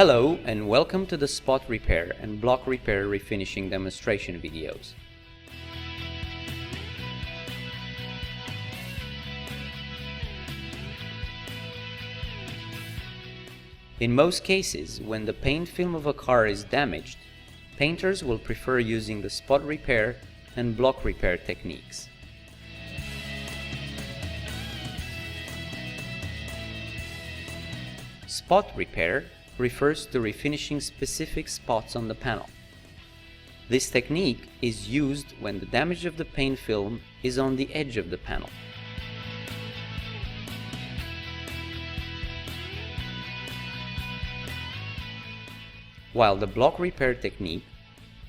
Hello and welcome to the spot repair and block repair refinishing demonstration videos. In most cases, when the paint film of a car is damaged, painters will prefer using the spot repair and block repair techniques. Spot repair refers to refinishing specific spots on the panel. This technique is used when the damage of the paint film is on the edge of the panel. While the block repair technique,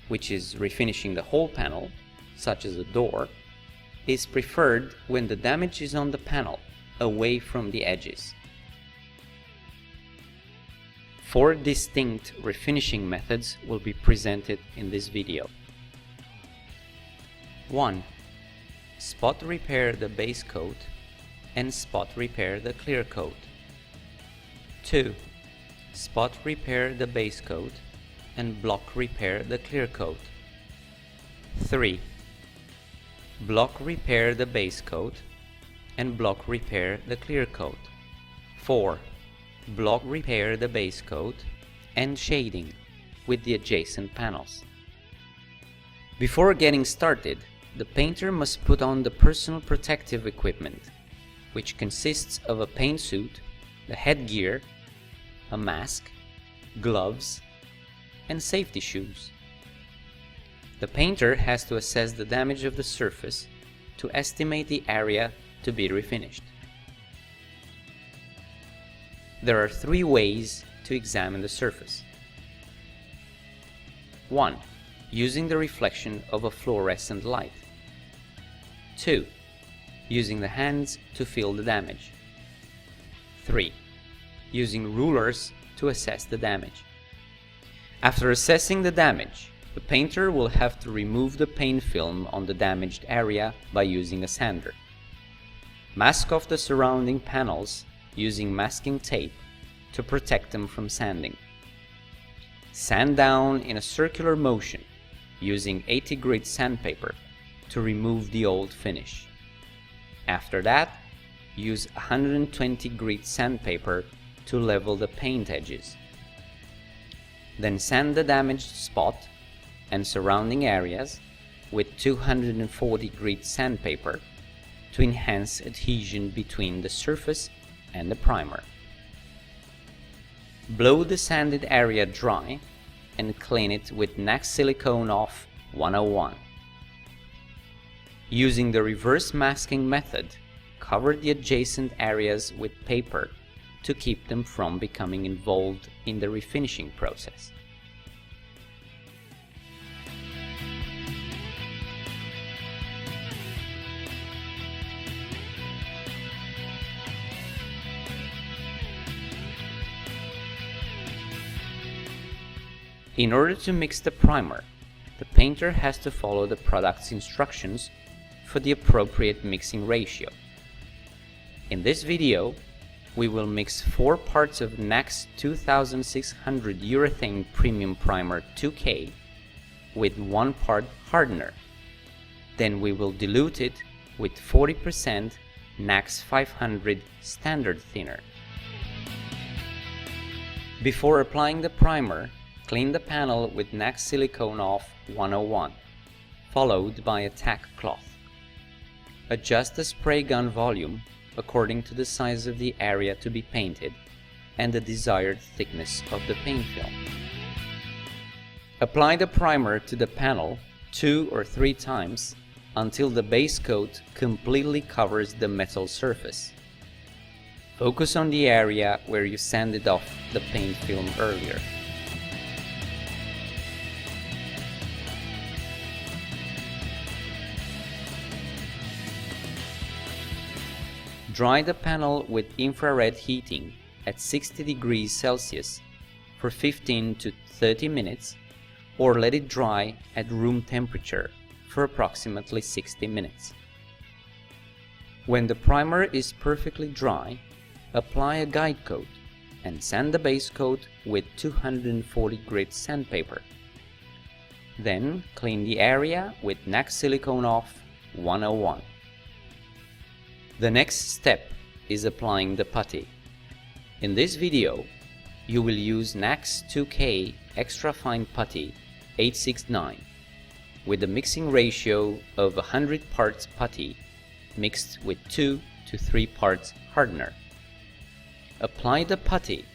which is refinishing the whole panel, such as a door, is preferred when the damage is on the panel, away from the edges. 4 distinct refinishing methods will be presented in this video. 1. Spot repair the base coat and spot repair the clear coat. 2. Spot repair the base coat and block repair the clear coat. 3. Block repair the base coat and block repair the clear coat. 4. Block repair the base coat and shading with the adjacent panels. Before getting started, the painter must put on the personal protective equipment, which consists of a paint suit, the headgear, a mask, gloves, and safety shoes. The painter has to assess the damage of the surface to estimate the area to be refinished. There are 3 ways to examine the surface. 1. Using the reflection of a fluorescent light. 2. Using the hands to feel the damage. 3. Using rulers to assess the damage. After assessing the damage, the painter will have to remove the paint film on the damaged area by using a sander. Mask off the surrounding panels using masking tape to protect them from sanding. Sand down in a circular motion using 80 grit sandpaper to remove the old finish. After that, use 120 grit sandpaper to level the paint edges. Then sand the damaged spot and surrounding areas with 240 grit sandpaper to enhance adhesion between the surface and the primer. Blow the sanded area dry and clean it with NAX Silicone Off 101. Using the reverse masking method, cover the adjacent areas with paper to keep them from becoming involved in the refinishing process. In order to mix the primer, the painter has to follow the product's instructions for the appropriate mixing ratio. In this video, we will mix 4 parts of NAX 2600 Urethane Premium Primer 2K with 1 part hardener. Then we will dilute it with 40% NAX 500 Standard Thinner. Before applying the primer, clean the panel with NAX Silicone Off 101, followed by a tack cloth. Adjust the spray gun volume according to the size of the area to be painted and the desired thickness of the paint film. Apply the primer to the panel 2 or 3 times until the base coat completely covers the metal surface. Focus on the area where you sanded off the paint film earlier. Dry the panel with infrared heating at 60 degrees Celsius for 15 to 30 minutes or let it dry at room temperature for approximately 60 minutes. When the primer is perfectly dry, apply a guide coat and sand the base coat with 240 grit sandpaper. Then clean the area with NAX Silicone Off 101. The next step is applying the putty. In this video, you will use NAX 2K Extra Fine Putty 869 with a mixing ratio of 100 parts putty mixed with 2 to 3 parts hardener. Apply the putty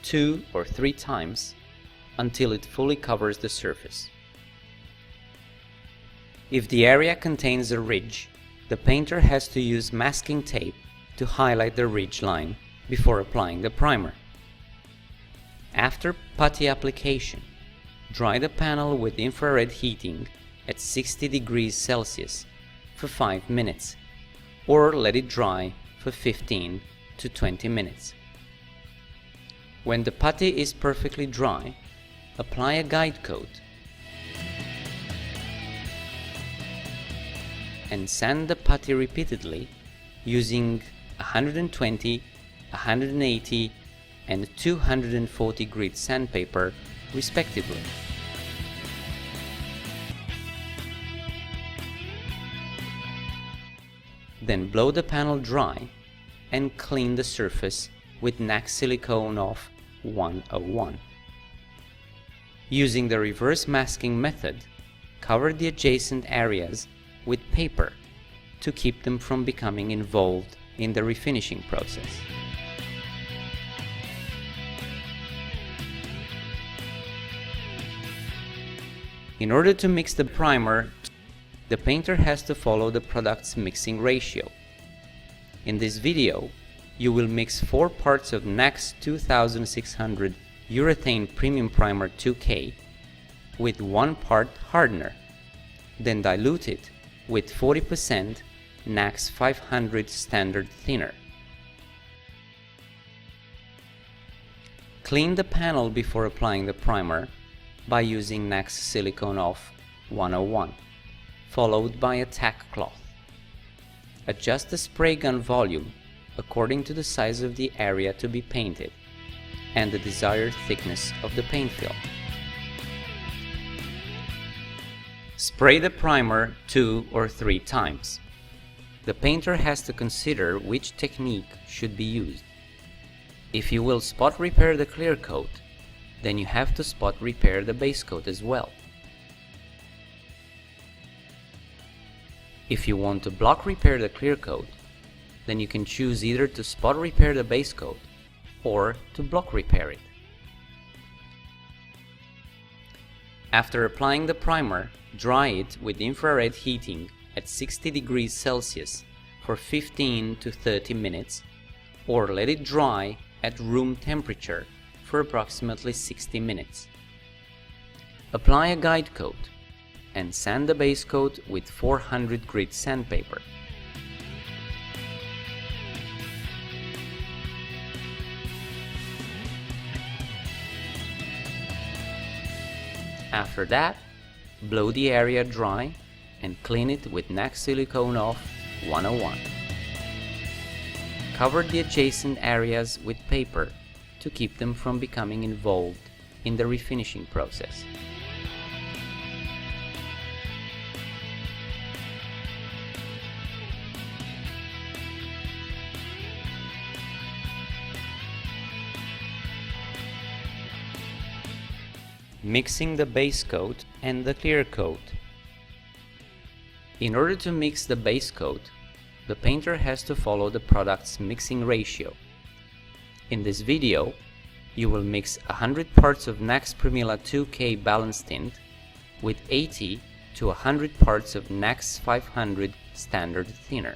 2 or 3 times until it fully covers the surface. If the area contains a ridge, the painter has to use masking tape to highlight the ridge line before applying the primer. After putty application, dry the panel with infrared heating at 60 degrees Celsius for 5 minutes, or let it dry for 15 to 20 minutes. When the putty is perfectly dry, apply a guide coat and sand the putty repeatedly using 120, 180 and 240 grit sandpaper respectively. Then blow the panel dry and clean the surface with NAX Silicone Off 101. Using the reverse masking method, cover the adjacent areas with paper to keep them from becoming involved in the refinishing process. In order to mix the primer, the painter has to follow the product's mixing ratio. In this video, you will mix 4 parts of NAX 2600 Urethane Premium Primer 2K with 1 part hardener, then dilute it with 40% NAX 500 Standard Thinner. Clean the panel before applying the primer by using NAX Silicone Off 101, followed by a tack cloth. Adjust the spray gun volume according to the size of the area to be painted and the desired thickness of the paint film. Spray the primer 2 or 3 times. The painter has to consider which technique should be used. If you will spot repair the clear coat, then you have to spot repair the base coat as well. If you want to block repair the clear coat, then you can choose either to spot repair the base coat or to block repair it. After applying the primer, dry it with infrared heating at 60 degrees Celsius for 15 to 30 minutes, or let it dry at room temperature for approximately 60 minutes. Apply a guide coat and sand the base coat with 400 grit sandpaper. After that, blow the area dry and clean it with NAX Silicone Off 101. Cover the adjacent areas with paper to keep them from becoming involved in the refinishing process. Mixing the base coat and the clear coat. In order to mix the base coat, the painter has to follow the product's mixing ratio. In this video, you will mix 100 parts of NAX Primula 2K Balance Tint with 80 to 100 parts of NAX 500 Standard Thinner.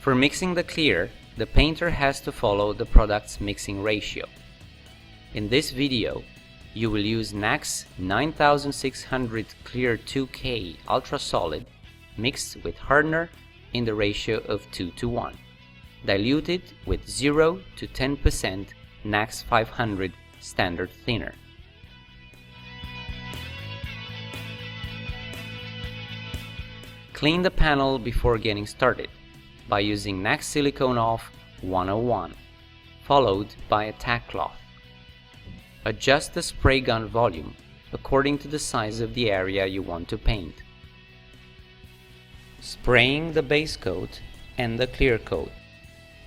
For mixing the clear, the painter has to follow the product's mixing ratio. In this video, you will use NAX 9600 Clear 2K Ultra Solid mixed with hardener in the ratio of 2 to 1, diluted with 0 to 10% NAX 500 Standard Thinner. Clean the panel before getting started by using NAX Silicone Off 101, followed by a tack cloth. Adjust the spray gun volume according to the size of the area you want to paint. Spraying the base coat and the clear coat.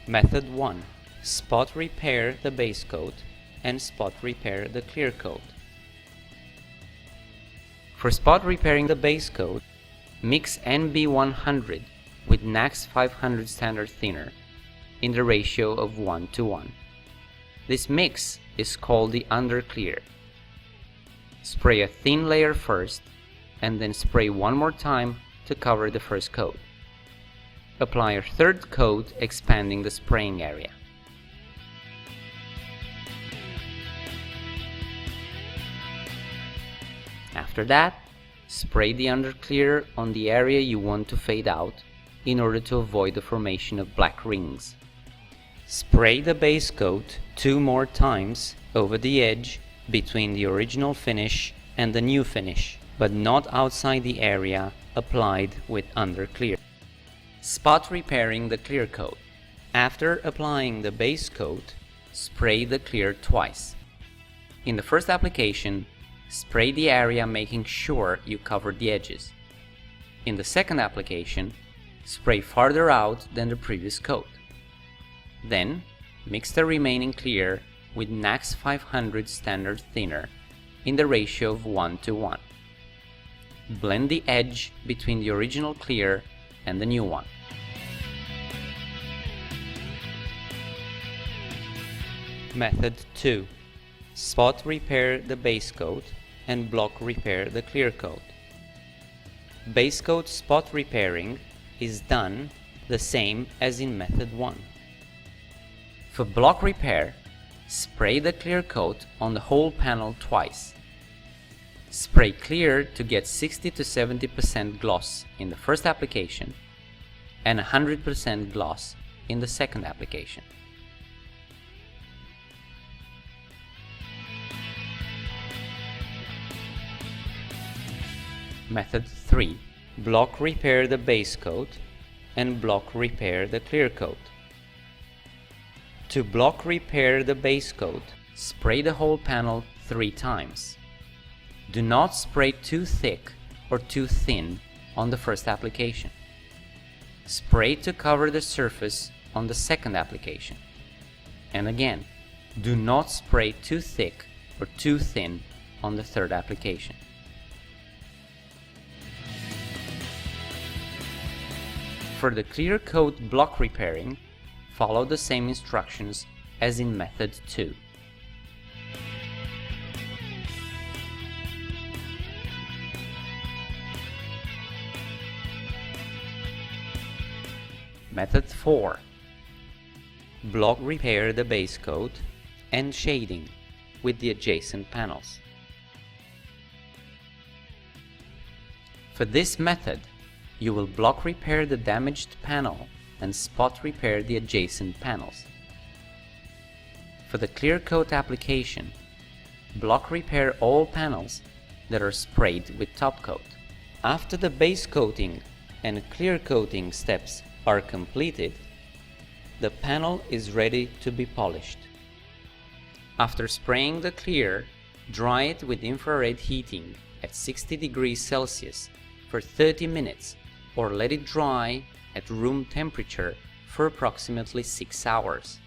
Method 1. Spot repair the base coat and spot repair the clear coat. For spot repairing the base coat, mix NB100 with NAX 500 standard thinner in the ratio of 1:1. This mix is called the underclear. Spray a thin layer first and then spray one more time to cover the first coat. Apply a third coat, expanding the spraying area. After that, spray the underclear on the area you want to fade out in order to avoid the formation of black rings. Spray the base coat 2 more times over the edge between the original finish and the new finish, but not outside the area applied with underclear. Spot repairing the clear coat. After applying the base coat, spray the clear twice. In the first application, spray the area making sure you cover the edges. In the second application, spray farther out than the previous coat. Then, mix the remaining clear with NAX 500 standard thinner in the ratio of 1:1. Blend the edge between the original clear and the new one. Method 2. Spot repair the base coat and block repair the clear coat. Base coat spot repairing is done the same as in method 1. For block repair, spray the clear coat on the whole panel twice. Spray clear to get 60 to 70% gloss in the first application and 100% gloss in the second application. Method 3. Block repair the base coat and block repair the clear coat. To block repair the base coat, spray the whole panel 3 times. Do not spray too thick or too thin on the first application. Spray to cover the surface on the second application. And again, do not spray too thick or too thin on the third application. For the clear coat block repairing, follow the same instructions as in method 2. Method 4. Block repair the base coat and shading with the adjacent panels. For this method, you will block repair the damaged panel and spot repair the adjacent panels. For the clear coat application, block repair all panels that are sprayed with top coat. After the base coating and clear coating steps are completed, the panel is ready to be polished. After spraying the clear, dry it with infrared heating at 60 degrees Celsius for 30 minutes or let it dry at room temperature for approximately 6 hours.